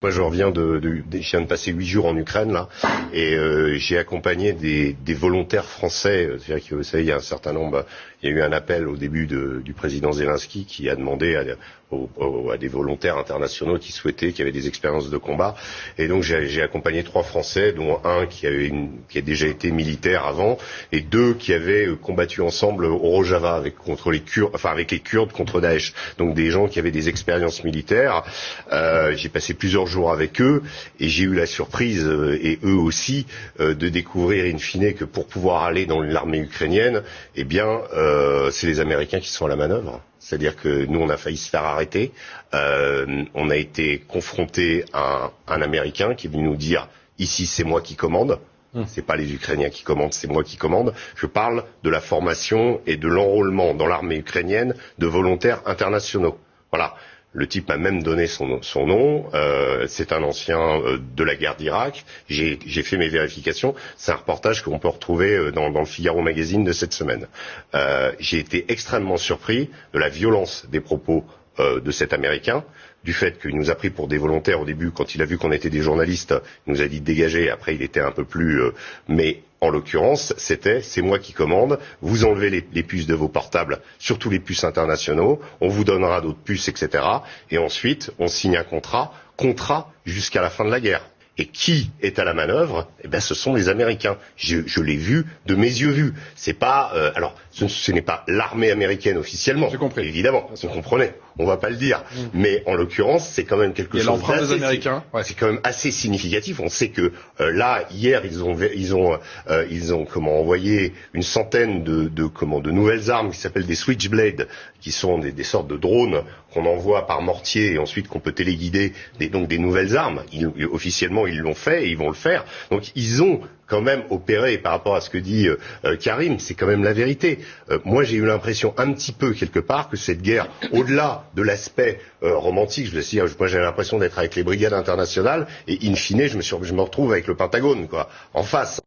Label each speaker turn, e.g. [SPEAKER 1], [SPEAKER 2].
[SPEAKER 1] Moi, je reviens je viens de passer 8 jours en Ukraine là, et j'ai accompagné des volontaires français. C'est-à-dire que vous savez, il y a un certain nombre. Il y a eu un appel au début du président Zelensky qui a demandé à des volontaires internationaux qui avaient des expériences de combat. Et donc j'ai accompagné 3 Français, dont un qui a déjà été militaire avant, et 2 qui avaient combattu ensemble au Rojava avec les Kurdes contre Daesh. Donc des gens qui avaient des expériences militaires. J'ai passé plusieurs jours avec eux et j'ai eu la surprise, et eux aussi, de découvrir in fine que pour pouvoir aller dans l'armée ukrainienne, eh bien, c'est les Américains qui sont à la manœuvre. C'est-à-dire que nous, on a failli se faire arrêter. On a été confronté à un Américain qui est venu nous dire « Ici, c'est moi qui commande ». C'est pas les Ukrainiens qui commandent, c'est moi qui commande. Je parle de la formation et de l'enrôlement dans l'armée ukrainienne de volontaires internationaux. Voilà. Le type m'a même donné son nom. C'est un ancien de la guerre d'Irak. J'ai fait mes vérifications. C'est un reportage qu'on peut retrouver dans le Figaro Magazine de cette semaine. J'ai été extrêmement surpris de la violence des propos de cet Américain, du fait qu'il nous a pris pour des volontaires au début. Quand il a vu qu'on était des journalistes, il nous a dit de dégager. Après, il était un peu plus... mais en l'occurrence, c'est moi qui commande, vous enlevez les puces de vos portables, surtout les puces internationaux, on vous donnera d'autres puces, etc. Et ensuite, on signe un contrat jusqu'à la fin de la guerre. Et qui est à la manœuvre? Eh ben, ce sont les Américains. Je l'ai vu de mes yeux vus. C'est pas, alors, ce n'est pas l'armée américaine officiellement.
[SPEAKER 2] J'ai compris.
[SPEAKER 1] Évidemment, vous comprenez. On va pas le dire. Mais en l'occurrence, c'est quand même quelque chose
[SPEAKER 2] d'assez Américains. Ouais.
[SPEAKER 1] C'est quand même assez significatif. On sait que là, hier, ils ont envoyé une centaine de nouvelles armes qui s'appellent des Switchblade, qui sont des sortes de drones qu'on envoie par mortier et ensuite qu'on peut téléguider, donc des nouvelles armes. Officiellement, ils l'ont fait et ils vont le faire. Donc ils ont quand même opéré, par rapport à ce que dit Karim, c'est quand même la vérité. Moi, j'ai eu l'impression un petit peu, quelque part, que cette guerre, au-delà de l'aspect romantique, je veux dire, moi j'ai l'impression d'être avec les brigades internationales, et in fine, je me retrouve avec le Pentagone, quoi, en face.